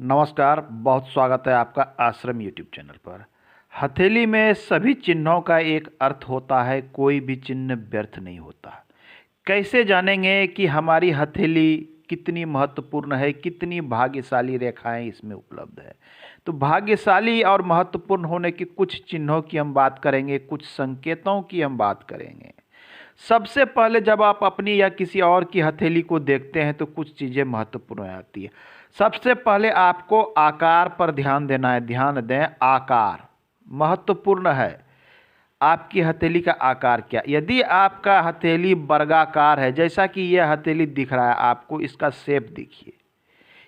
नमस्कार, बहुत स्वागत है आपका आश्रम यूट्यूब चैनल पर। हथेली में सभी चिन्हों का एक अर्थ होता है, कोई भी चिन्ह व्यर्थ नहीं होता। कैसे जानेंगे कि हमारी हथेली कितनी महत्वपूर्ण है, कितनी भाग्यशाली रेखाएं इसमें उपलब्ध है? तो भाग्यशाली और महत्वपूर्ण होने के कुछ चिन्हों की हम बात करेंगे, कुछ संकेतों की हम बात करेंगे। सबसे पहले जब आप अपनी या किसी और की हथेली को देखते हैं तो कुछ चीज़ें महत्वपूर्ण हो जाती है। सबसे पहले आपको आकार पर ध्यान देना है। ध्यान दें, आकार महत्वपूर्ण है। आपकी हथेली का आकार क्या? यदि आपका हथेली वर्गाकार है, जैसा कि यह हथेली दिख रहा है आपको, इसका शेप देखिए।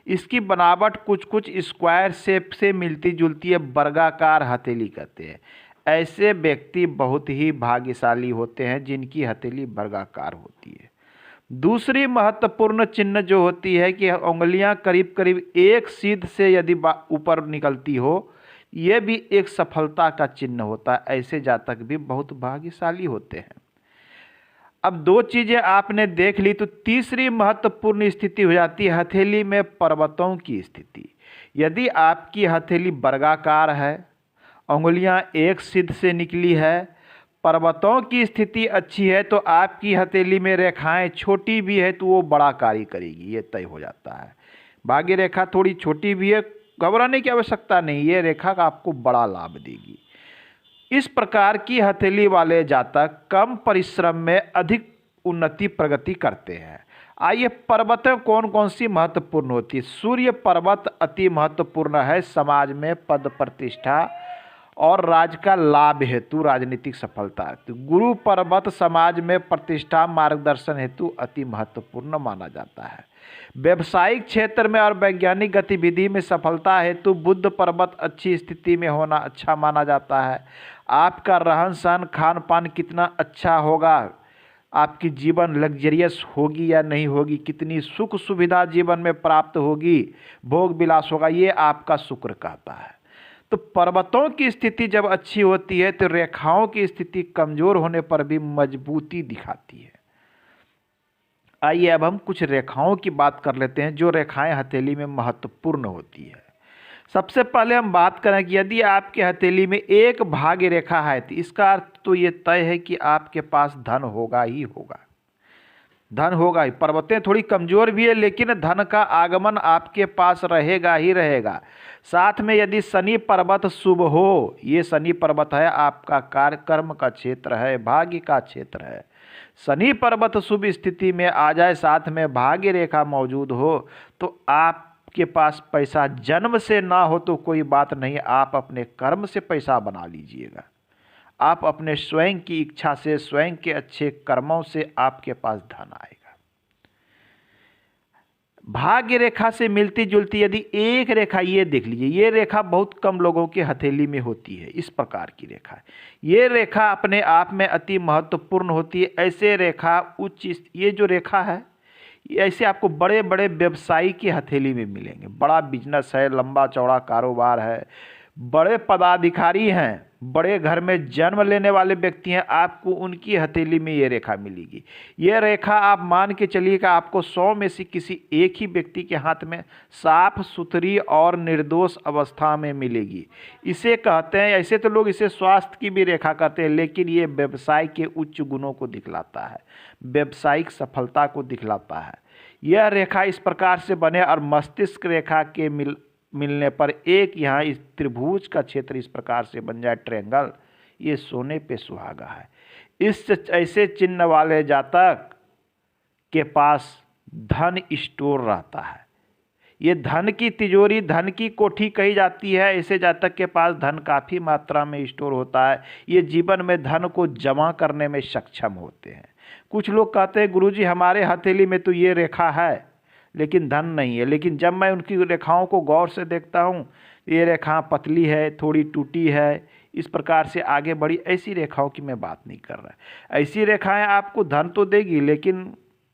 इसकी बनावट कुछ कुछ स्क्वायर शेप से मिलती जुलती है, वर्गाकार हथेली कहते हैं। ऐसे व्यक्ति बहुत ही भाग्यशाली होते हैं जिनकी हथेली वर्गाकार होती है। दूसरी महत्वपूर्ण चिन्ह जो होती है कि उंगलियां करीब करीब एक सीध से यदि ऊपर निकलती हो, यह भी एक सफलता का चिन्ह होता है। ऐसे जातक भी बहुत भाग्यशाली होते हैं। अब दो चीजें आपने देख ली, तो तीसरी महत्वपूर्ण स्थिति हो जाती है हथेली में पर्वतों की स्थिति। यदि आपकी हथेली वर्गाकार है, उंगलियां एक सिद्ध से निकली है, पर्वतों की स्थिति अच्छी है, तो आपकी हथेली में रेखाएं छोटी भी है तो वो बड़ा कार्य करेगी, ये तय हो जाता है। भाग्य रेखा थोड़ी छोटी भी है, घबराने की आवश्यकता नहीं, ये रेखा का आपको बड़ा लाभ देगी। इस प्रकार की हथेली वाले जातक कम परिश्रम में अधिक उन्नति प्रगति करते हैं। आइए, पर्वतें कौन कौन सी महत्वपूर्ण होती है? सूर्य पर्वत अति महत्वपूर्ण है, समाज में पद प्रतिष्ठा और राज का लाभ हेतु, राजनीतिक सफलता हेतु। गुरु पर्वत समाज में प्रतिष्ठा मार्गदर्शन हेतु अति महत्वपूर्ण माना जाता है। व्यवसायिक क्षेत्र में और वैज्ञानिक गतिविधि में सफलता हेतु बुध पर्वत अच्छी स्थिति में होना अच्छा माना जाता है। आपका रहन सहन खान पान कितना अच्छा होगा, आपकी जीवन लग्जरियस होगी या नहीं होगी, कितनी सुख सुविधा जीवन में प्राप्त होगी, भोग विलास होगा, ये आपका शुक्र कहता है। तो पर्वतों की स्थिति जब अच्छी होती है तो रेखाओं की स्थिति कमजोर होने पर भी मजबूती दिखाती है। आइए अब हम कुछ रेखाओं की बात कर लेते हैं जो रेखाएं हथेली में महत्वपूर्ण होती है। सबसे पहले हम बात करें कि यदि आपके हथेली में एक भाग्य रेखा है तो इसका अर्थ तो ये तय है कि आपके पास धन होगा ही होगा। धन होगा ही। पर्वतें थोड़ी कमजोर भी है लेकिन धन का आगमन आपके पास रहेगा ही रहेगा। साथ में यदि शनि पर्वत शुभ हो, ये शनि पर्वत है आपका कार्य कर्म का क्षेत्र है, भाग्य का क्षेत्र है। शनि पर्वत शुभ स्थिति में आ जाए, साथ में भाग्य रेखा मौजूद हो, तो आपके पास पैसा जन्म से ना हो तो कोई बात नहीं, आप अपने कर्म से पैसा बना लीजिएगा। आप अपने स्वयं की इच्छा से, स्वयं के अच्छे कर्मों से आपके पास धन आएगा। भाग्य रेखा से मिलती जुलती यदि एक रेखा, ये देख लीजिए, ये रेखा बहुत कम लोगों के हथेली में होती है। इस प्रकार की रेखा है, ये रेखा अपने आप में अति महत्वपूर्ण होती है। ऐसे रेखा उच्च, ये जो रेखा है, ऐसे आपको बड़े बड़े व्यवसायी की हथेली में मिलेंगे। बड़ा बिजनेस है, लंबा चौड़ा कारोबार है, बड़े पदाधिकारी हैं, बड़े घर में जन्म लेने वाले व्यक्ति हैं, आपको उनकी हथेली में ये रेखा मिलेगी। ये रेखा आप मान के चलिएगा आपको 100 में से किसी एक ही व्यक्ति के हाथ में साफ सुथरी और निर्दोष अवस्था में मिलेगी। इसे कहते हैं, ऐसे तो लोग इसे स्वास्थ्य की भी रेखा कहते हैं, लेकिन ये व्यवसाय के उच्च गुणों को दिखलाता है, व्यवसायिक सफलता को दिखलाता है। यह रेखा इस प्रकार से बने और मस्तिष्क रेखा के मिलने पर एक यहाँ इस त्रिभुज का क्षेत्र इस प्रकार से बन जाए, ट्रायंगल, ये सोने पे सुहागा है। इस ऐसे चिन्ह वाले जातक के पास धन स्टोर रहता है। ये धन की तिजोरी, धन की कोठी कही जाती है। ऐसे जातक के पास धन काफ़ी मात्रा में स्टोर होता है। ये जीवन में धन को जमा करने में सक्षम होते हैं। कुछ लोग कहते हैं गुरुजी हमारे हथेली में तो ये रेखा है लेकिन धन नहीं है, लेकिन जब मैं उनकी रेखाओं को गौर से देखता हूँ, ये रेखा पतली है, थोड़ी टूटी है, इस प्रकार से आगे बढ़ी, ऐसी रेखाओं की मैं बात नहीं कर रहा। ऐसी रेखाएं आपको धन तो देगी लेकिन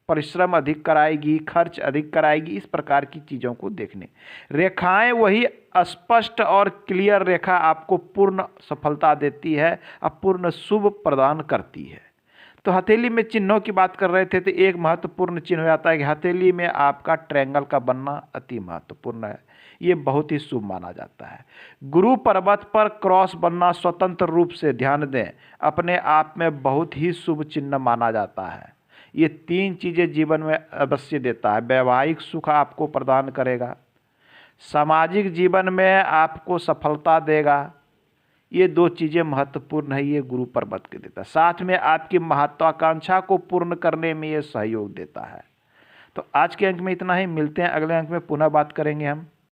परिश्रम अधिक कराएगी, खर्च अधिक कराएगी, इस प्रकार की चीज़ों को देखने। रेखाएं वही स्पष्ट और क्लियर रेखा आपको पूर्ण सफलता देती है और पूर्ण शुभ प्रदान करती है। तो हथेली में चिन्हों की बात कर रहे थे, तो एक महत्वपूर्ण चिन्ह हो जाता है कि हथेली में आपका ट्रायंगल का बनना अति महत्वपूर्ण है, ये बहुत ही शुभ माना जाता है। गुरु पर्वत पर क्रॉस बनना स्वतंत्र रूप से, ध्यान दें, अपने आप में बहुत ही शुभ चिन्ह माना जाता है। ये 3 चीज़ें जीवन में अवश्य देता है। वैवाहिक सुख आपको प्रदान करेगा, सामाजिक जीवन में आपको सफलता देगा, ये 2 चीज़ें महत्वपूर्ण है, ये गुरु पर्वत के देता है। साथ में आपकी महत्वाकांक्षा को पूर्ण करने में ये सहयोग देता है। तो आज के अंक में इतना ही, मिलते हैं अगले अंक में, पुनः बात करेंगे हम।